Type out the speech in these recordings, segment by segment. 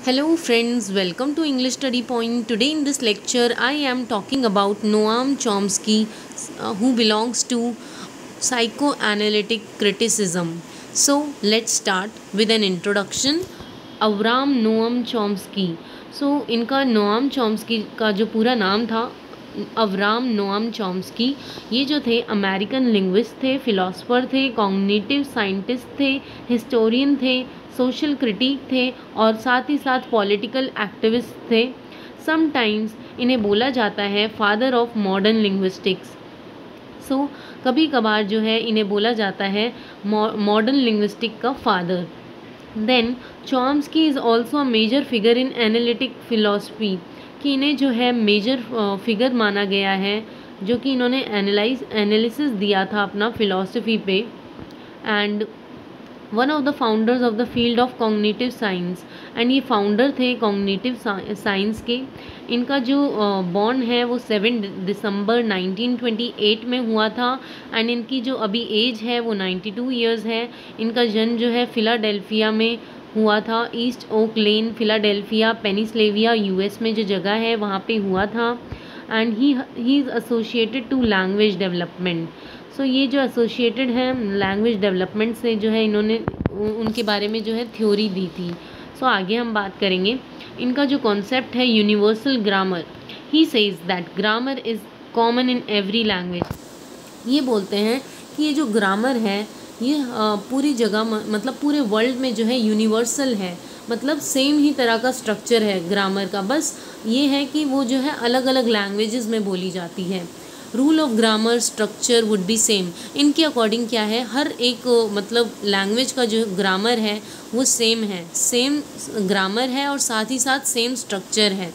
Hello friends, welcome to English Study Point. Today in this lecture I am talking about Noam Chomsky, who belongs to psychoanalytic criticism. So let's start with an introduction. Avram Noam Chomsky. इनका Noam Chomsky का जो पूरा नाम था Avram Noam Chomsky. ये जो थे American linguist थे, फिलोसफर थे, कॉग्निटिव साइंटिस्ट थे, हिस्टोरियन थे, सोशल क्रिटिक थे और साथ ही साथ पॉलिटिकल एक्टिविस्ट थे। समटाइम्स इन्हें बोला जाता है फादर ऑफ मॉडर्न लिंग्विस्टिक्स। कभी कभार जो है इन्हें बोला जाता है मॉडर्न लिंग्विस्टिक का father. Then Chomsky is also a major figure in analytic philosophy, कि इन्हें जो है मेजर फिगर माना गया है, जो कि इन्होंने एनालिसिस दिया था अपना फिलॉसफी पे। And one of the founders of the field of cognitive science, and ये फाउंडर थे कॉग्निटिव साइंस के। इनका जो बॉर्न है वो 7 दिसंबर 1928 में हुआ था एंड इनकी जो अभी एज है वो 92 ईयर्स है। इनका जन्म जो है फिलाडेल्फिया में हुआ था, East Oak Lane, Philadelphia, Pennsylvania, US में जो जगह है वहाँ पे हुआ था। And he is associated to language development. ये जो एसोसिएटेड है लैंग्वेज डेवलपमेंट से, जो है इन्होंने उनके बारे में जो है थ्योरी दी थी। आगे हम बात करेंगे। इनका जो कॉन्सेप्ट है universal grammar, he says that grammar is common in every language. ये बोलते हैं कि ये जो ग्रामर है ये पूरी जगह मतलब पूरे वर्ल्ड में जो है यूनिवर्सल है, मतलब सेम ही तरह का स्ट्रक्चर है ग्रामर का, बस ये है कि वो जो है अलग अलग लैंग्वेजेस में बोली जाती है। Rule of grammar structure would be same. इनके अकॉर्डिंग क्या है, हर एक मतलब लैंग्वेज का जो ग्रामर है वो सेम है, सेम ग्रामर है और साथ ही साथ सेम स्ट्रक्चर है।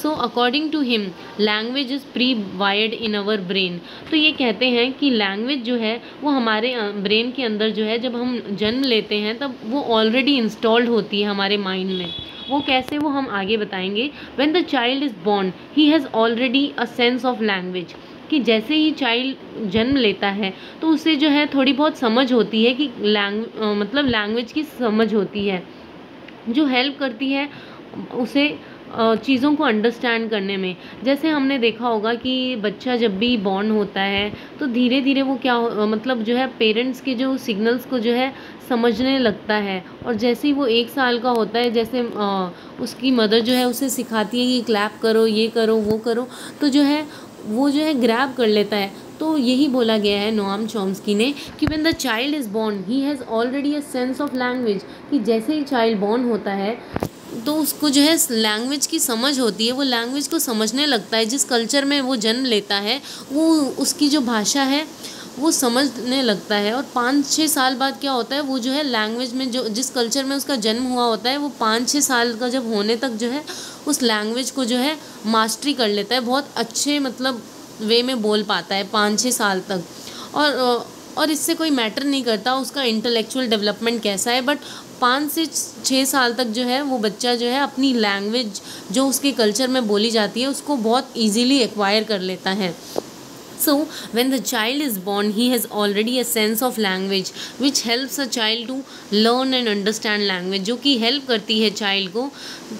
According to him language is pre wired in our brain. ये कहते हैं कि लैंग्वेज जो है वो हमारे ब्रेन के अंदर जो है, जब हम जन्म लेते हैं तब वो ऑलरेडी इंस्टॉल्ड होती है हमारे माइंड में। वो कैसे, वो हम आगे बताएंगे। When the child is born he has already a sense of language, कि जैसे ही चाइल्ड जन्म लेता है तो उसे जो है थोड़ी बहुत समझ होती है कि मतलब लैंग्वेज की समझ होती है, जो हेल्प करती है उसे चीज़ों को अंडरस्टैंड करने में। जैसे हमने देखा होगा कि बच्चा जब भी बॉर्न होता है तो धीरे धीरे वो मतलब जो है पेरेंट्स के जो सिग्नल्स को जो है समझने लगता है, और जैसे ही वो 1 साल का होता है, जैसे उसकी मदर जो है उसे सिखाती है कि क्लैप करो, ये करो, वो करो, तो जो है वो जो है ग्रैब कर लेता है। तो यही बोला गया है नोआम चॉम्स्की ने कि when the child is born he has already a sense of language, कि जैसे ही चाइल्ड बॉर्न होता है तो उसको जो है लैंग्वेज की समझ होती है, वो लैंग्वेज को समझने लगता है। जिस कल्चर में वो जन्म लेता है वो उसकी जो भाषा है वो समझने लगता है। और 5-6 साल बाद क्या होता है, वो जो है लैंग्वेज में जो जिस कल्चर में उसका जन्म हुआ होता है वो 5-6 साल का जब होने तक जो है उस लैंग्वेज को जो है मास्टरी कर लेता है, बहुत अच्छे मतलब वे में बोल पाता है 5-6 साल तक। और इससे कोई मैटर नहीं करता उसका इंटेलेक्चुअल डेवलपमेंट कैसा है, बट 5 से 6 साल तक जो है वो बच्चा जो है अपनी लैंग्वेज जो उसके कल्चर में बोली जाती है उसको बहुत ईजीली एक्वायर कर लेता है। When the child is born, he has already a sense of language which helps a child to learn and understand language, जो कि हेल्प करती है चाइल्ड को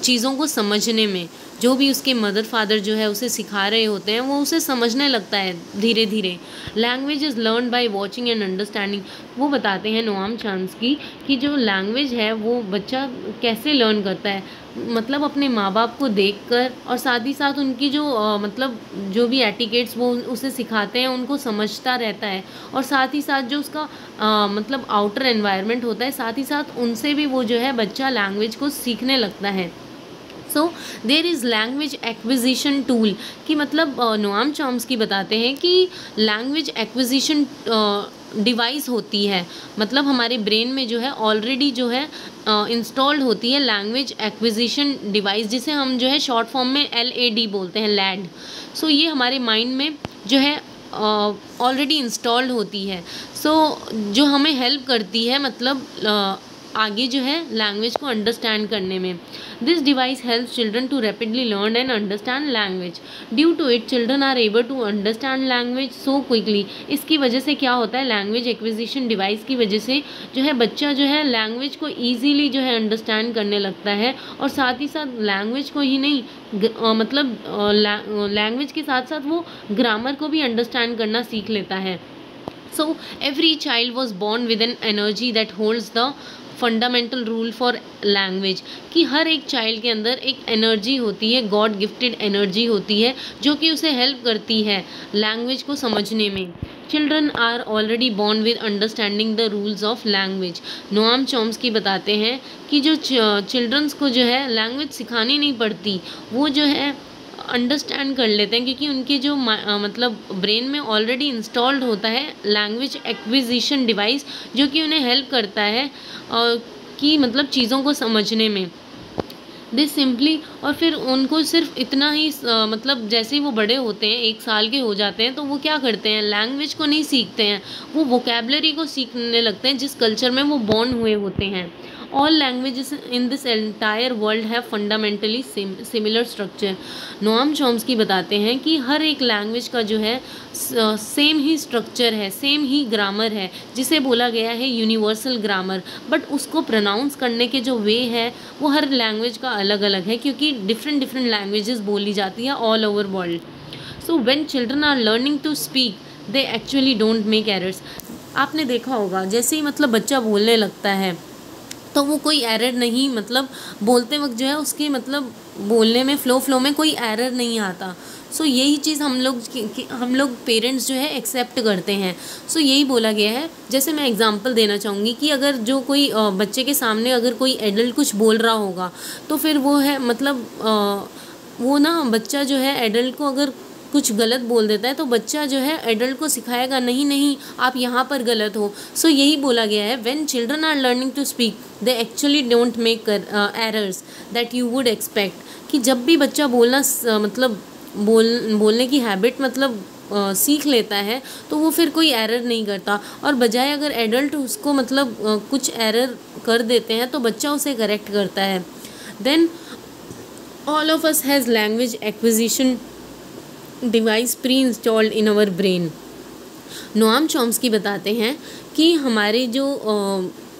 चीज़ों को समझने में। जो भी उसके मदर फादर जो है उसे सिखा रहे होते हैं वो उसे समझने लगता है धीरे धीरे। Language is learn by watching and understanding. वो बताते हैं नोआम चॉम्स्की कि जो लैंग्वेज है वो बच्चा कैसे लर्न करता है, मतलब अपने माँ बाप को देखकर, और साथ ही साथ उनकी जो मतलब जो भी एटिकेट्स वो उसे सिखाते हैं उनको समझता रहता है, और साथ ही साथ जो उसका मतलब आउटर एनवायरनमेंट होता है, साथ ही साथ उनसे भी वो जो है बच्चा लैंग्वेज को सीखने लगता है। There is language acquisition tool, कि मतलब नोआम चॉम्स्की बताते हैं कि लैंग्वेज एक्विजिशन डिवाइस होती है, मतलब हमारे ब्रेन में जो है ऑलरेडी जो है इंस्टॉल्ड होती है लैंग्वेज एक्विजिशन डिवाइस, जिसे हम जो है शॉर्ट फॉर्म में LAD बोलते हैं, लैड। ये हमारे माइंड में जो है ऑलरेडी इंस्टॉल्ड होती है। जो हमें हेल्प करती है मतलब आगे जो है लैंग्वेज को अंडरस्टैंड करने में। This device helps children to rapidly learn and understand language. Due to it children are able to understand language so quickly. इसकी वजह से क्या होता है, लैंग्वेज एक्विजिशन डिवाइस की वजह से जो है बच्चा जो है लैंग्वेज को ईजीली जो है अंडरस्टैंड करने लगता है, और साथ ही साथ लैंग्वेज को ही नहीं मतलब लैंग्वेज के साथ साथ वो ग्रामर को भी अंडरस्टैंड करना सीख लेता है। So every child was born with an energy that holds the fundamental rule for language, कि हर एक चाइल्ड के अंदर एक एनर्जी होती है, गॉड गिफ्टेड एनर्जी होती है जो कि उसे हेल्प करती है लैंग्वेज को समझने में। Children are already born with understanding the rules of language. Noam Chomsky बताते हैं कि जो चिल्ड्रंस को जो है लैंग्वेज सिखानी नहीं पड़ती, वो जो है अंडरस्टैंड कर लेते हैं, क्योंकि उनके जो मतलब ब्रेन में ऑलरेडी इंस्टॉल्ड होता है लैंग्वेज एक्विजिशन डिवाइस, जो कि उन्हें हेल्प करता है कि मतलब चीज़ों को समझने में। दिस सिंपली, और फिर उनको सिर्फ इतना ही मतलब जैसे ही वो बड़े होते हैं, 1 साल के हो जाते हैं, तो वो क्या करते हैं, लैंग्वेज को नहीं सीखते हैं, वो वोकेबलरी को सीखने लगते हैं जिस कल्चर में वो बॉर्न हुए होते हैं। All languages in this entire world have fundamentally similar structure। Noam Chomsky बताते हैं कि हर एक लैंग्वेज का जो है सेम ही स्ट्रक्चर है, सेम ही ग्रामर है, जिसे बोला गया है यूनिवर्सल ग्रामर। बट उसको प्रोनाउंस करने के जो वे है वो हर लैंग्वेज का अलग अलग है, क्योंकि डिफरेंट लैंग्वेजेस बोली जाती है all over world. So when children are learning to speak they actually don't make errors. आपने देखा होगा जैसे ही मतलब बच्चा बोलने लगता है तो वो कोई एरर नहीं, मतलब बोलते वक्त जो है उसके मतलब बोलने में फ्लो में कोई एरर नहीं आता। सो यही चीज़ हम लोग पेरेंट्स जो है एक्सेप्ट करते हैं। सो यही बोला गया है। जैसे मैं एग्जांपल देना चाहूँगी कि अगर जो कोई बच्चे के सामने अगर कोई एडल्ट कुछ बोल रहा होगा, तो फिर वो है मतलब वो ना बच्चा जो है एडल्ट को अगर कुछ गलत बोल देता है तो बच्चा जो है एडल्ट को सिखाएगा नहीं आप यहाँ पर गलत हो। सो यही बोला गया है, when children are learning to speak they actually don't make errors that you would expect. कि जब भी बच्चा बोलना मतलब बोलने की हैबिट मतलब सीख लेता है तो वो फिर कोई एरर नहीं करता, और बजाय अगर एडल्ट उसको मतलब कुछ एरर कर देते हैं तो बच्चा उसे करेक्ट करता है। Then all of us has language acquisition device pre installed in our brain. Noam Chomsky बताते हैं कि हमारे जो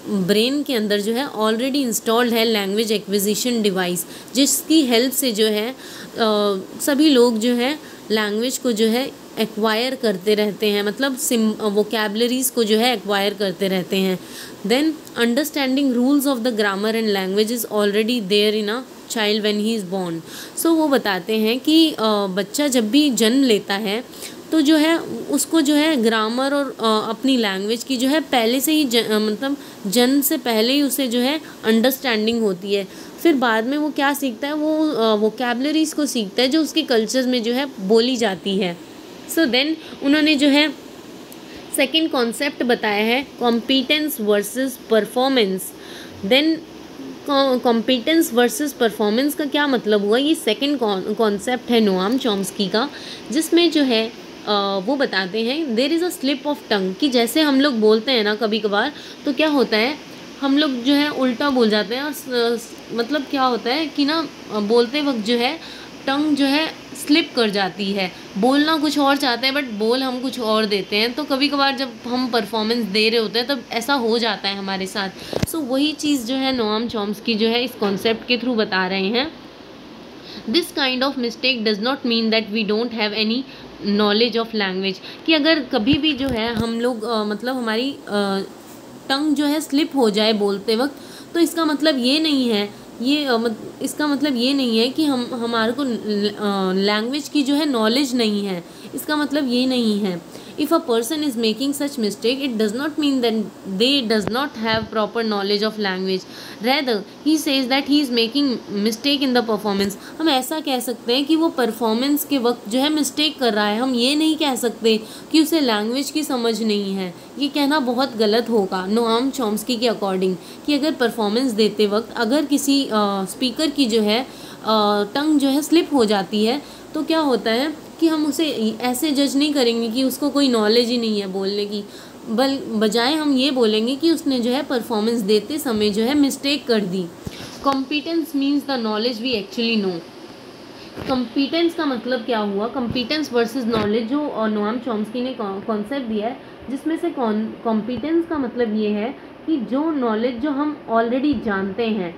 ब्रेन के अंदर जो है ऑलरेडी इंस्टॉल्ड है लैंग्वेज एक्विजिशन डिवाइस, जिसकी हेल्प से जो है सभी लोग जो है लैंग्वेज को जो है एक्वायर करते रहते हैं, मतलब वोकेबलरीज को जो है एक्वायर करते रहते हैं। Then understanding rules of the grammar and language is already there in a child when he is born. So वो बताते हैं कि बच्चा जब भी जन्म लेता है तो जो है उसको जो है ग्रामर और अपनी लैंग्वेज की जो है पहले से ही मतलब जन्म से पहले ही उसे जो है अंडरस्टैंडिंग होती है। फिर बाद में वो क्या सीखता है, वो वोकेबलरीज को सीखता है जो उसके कल्चर में जो है बोली जाती है। सो देन उन्होंने जो है सेकंड कॉन्सेप्ट बताया है competence versus performance. Then competence versus performance का क्या मतलब हुआ, ये सेकंड कॉन्सेप्ट है नोआम चॉम्स्की का, जिसमें जो है वो बताते हैं there is a slip of tongue. कि जैसे हम लोग बोलते हैं ना कभी कभार, तो क्या होता है हम लोग जो है उल्टा बोल जाते हैं, और मतलब क्या होता है कि ना बोलते वक्त जो है टंग जो है स्लिप कर जाती है, बोलना कुछ और चाहते हैं बट बोल हम कुछ और देते हैं। तो कभी कभार जब हम परफॉर्मेंस दे रहे होते हैं तब ऐसा हो जाता है हमारे साथ। सो वही चीज़ जो है नोआम चॉम्स्की जो है इस कॉन्सेप्ट के थ्रू बता रहे हैं। This kind of mistake does not mean that we don't have any knowledge of language. कि अगर कभी भी जो है हम लोग मतलब हमारी टंग जो है स्लिप हो जाए बोलते वक्त, तो इसका मतलब ये नहीं है इसका मतलब ये नहीं है कि हमारे को लैंग्वेज की जो है नॉलेज नहीं है। इसका मतलब ये नहीं है। If a person is making such mistake, it does not mean that they does not have proper knowledge of language. Rather, he says that he is making mistake in the performance. हम ऐसा कह सकते हैं कि वो performance के वक्त जो है मिस्टेक कर रहा है। हम ये नहीं कह सकते कि उसे लैंग्वेज की समझ नहीं है। ये कहना बहुत गलत होगा नोआम चॉम्स्की के अकॉर्डिंग, कि अगर परफॉर्मेंस देते वक्त अगर किसी स्पीकर की जो है टंग जो है स्लिप हो जाती है तो क्या होता है कि हम उसे ऐसे जज नहीं करेंगे कि उसको कोई नॉलेज ही नहीं है बोलने की। बजाय हम ये बोलेंगे कि उसने जो है परफॉर्मेंस देते समय जो है मिस्टेक कर दी। Competence means the knowledge we actually know. Competence का मतलब क्या हुआ? कॉम्पिटेंस वर्सेस नॉलेज जो नोआम चॉम्स्की ने कॉन्सेप्ट दिया है, जिसमें से कॉम्पिटेंस का मतलब ये है कि जो नॉलेज जो हम ऑलरेडी जानते हैं,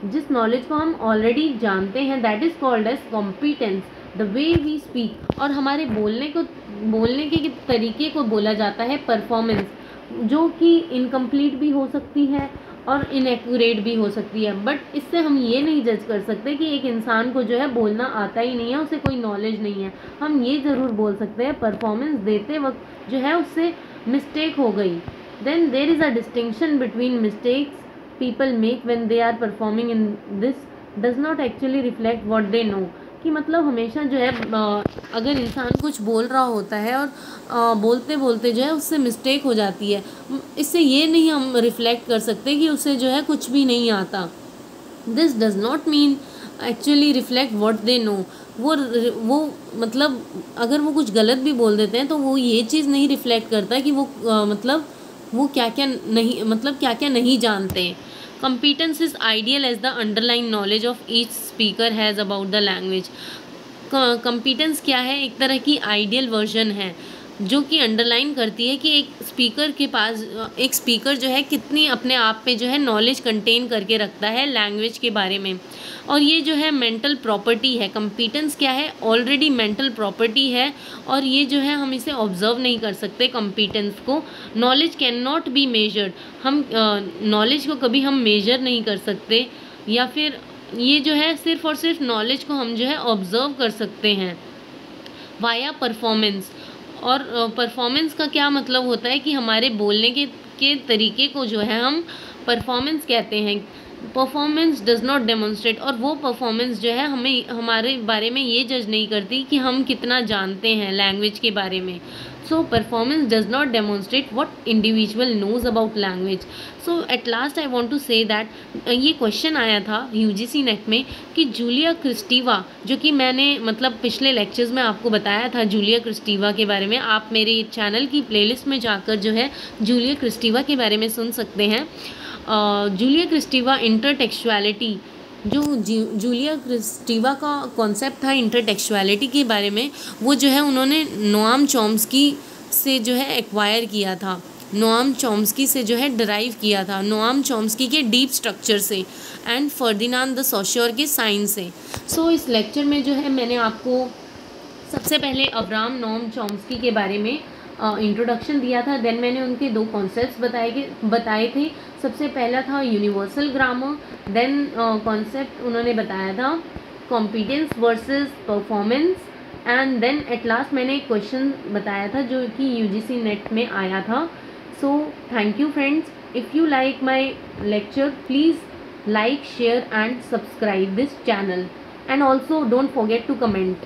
जिस नॉलेज को हम ऑलरेडी जानते हैं, that is called as competence. The way we speak, और हमारे बोलने के तरीके को बोला जाता है परफॉर्मेंस, जो कि इनकम्प्लीट भी हो सकती है और इनएक्यूरेट भी हो सकती है। बट इससे हम ये नहीं जज कर सकते कि एक इंसान को जो है बोलना आता ही नहीं है, उसे कोई नॉलेज नहीं है। हम ये ज़रूर बोल सकते हैं परफॉर्मेंस देते वक्त जो है उससे मिस्टेक हो गई। Then there is a distinction between mistakes people make when they are performing in this does not actually reflect what they know। कि मतलब हमेशा जो है अगर इंसान कुछ बोल रहा होता है और बोलते बोलते जो है उससे मिस्टेक हो जाती है, इससे ये नहीं हम रिफ्लेक्ट कर सकते कि उसे जो है कुछ भी नहीं आता। This does not mean actually reflect what they know. वो मतलब अगर वो कुछ गलत भी बोल देते हैं तो वो ये चीज़ नहीं रिफ्लेक्ट करता कि वो मतलब वो क्या क्या नहीं जानते। Competence is ideal as the underlying knowledge of each speaker has about the language। competence क्या है? एक तरह की आइडियल वर्जन है जो कि अंडरलाइन करती है कि एक स्पीकर के पास एक स्पीकर जो है कितनी अपने आप पे जो है नॉलेज कंटेन करके रखता है लैंग्वेज के बारे में। और ये जो है मेंटल प्रॉपर्टी है। कंपीटेंस क्या है? ऑलरेडी मेंटल प्रॉपर्टी है, और ये जो है हम इसे ऑब्जर्व नहीं कर सकते कंपीटेंस को। Knowledge can not be measured. हम नॉलेज को कभी हम मेजर नहीं कर सकते, या फिर ये जो है सिर्फ और सिर्फ नॉलेज को हम जो है ऑब्जर्व कर सकते हैं वाया परफॉर्मेंस। और परफॉर्मेंस का क्या मतलब होता है कि हमारे बोलने के तरीके को जो है हम परफॉर्मेंस कहते हैं। परफॉर्मेंस डज नॉट डेमोन्स्ट्रेट, और वो परफॉर्मेंस जो है हमें हमारे बारे में ये जज नहीं करती कि हम कितना जानते हैं लैंग्वेज के बारे में। So performance does not demonstrate what individual knows about language. So at last I want to say that ये क्वेश्चन आया था यूजीसी नेट में कि जूलिया क्रिस्टीवा, जो कि मैंने मतलब पिछले लेक्चर्स में आपको बताया था जूलिया क्रिस्टीवा के बारे में। आप मेरे चैनल की प्लेलिस्ट में जाकर जो है जूलिया क्रिस्टीवा के बारे में सुन सकते हैं। जूलिया क्रिस्टीवा इंटरटेक्चुअलिटी, जो जूलिया क्रिस्टीवा का कॉन्सेप्ट था इंटरटेक्चुअलिटी के बारे में, वो जो है उन्होंने नोआम चॉम्स्की से जो है एक्वायर किया था, नोआम चॉम्स्की से जो है डराइव किया था, नोआम चॉम्स्की के डीप स्ट्रक्चर से एंड फर्डिनांड द सॉश्योर के साइंस से। सो इस लेक्चर में जो है मैंने आपको सबसे पहले अब्राहम नोआम चॉम्स्की के बारे में इंट्रोडक्शन दिया था। देन मैंने उनके दो कॉन्सेप्ट्स बताए थे। सबसे पहला था यूनिवर्सल ग्रामर, देन कॉन्सेप्ट उन्होंने बताया था competence versus performance, and then at last मैंने एक क्वेश्चन बताया था जो कि यूजीसी नेट में आया था। So thank you friends. If you like my lecture please like, share and subscribe this channel, and also don't forget to comment.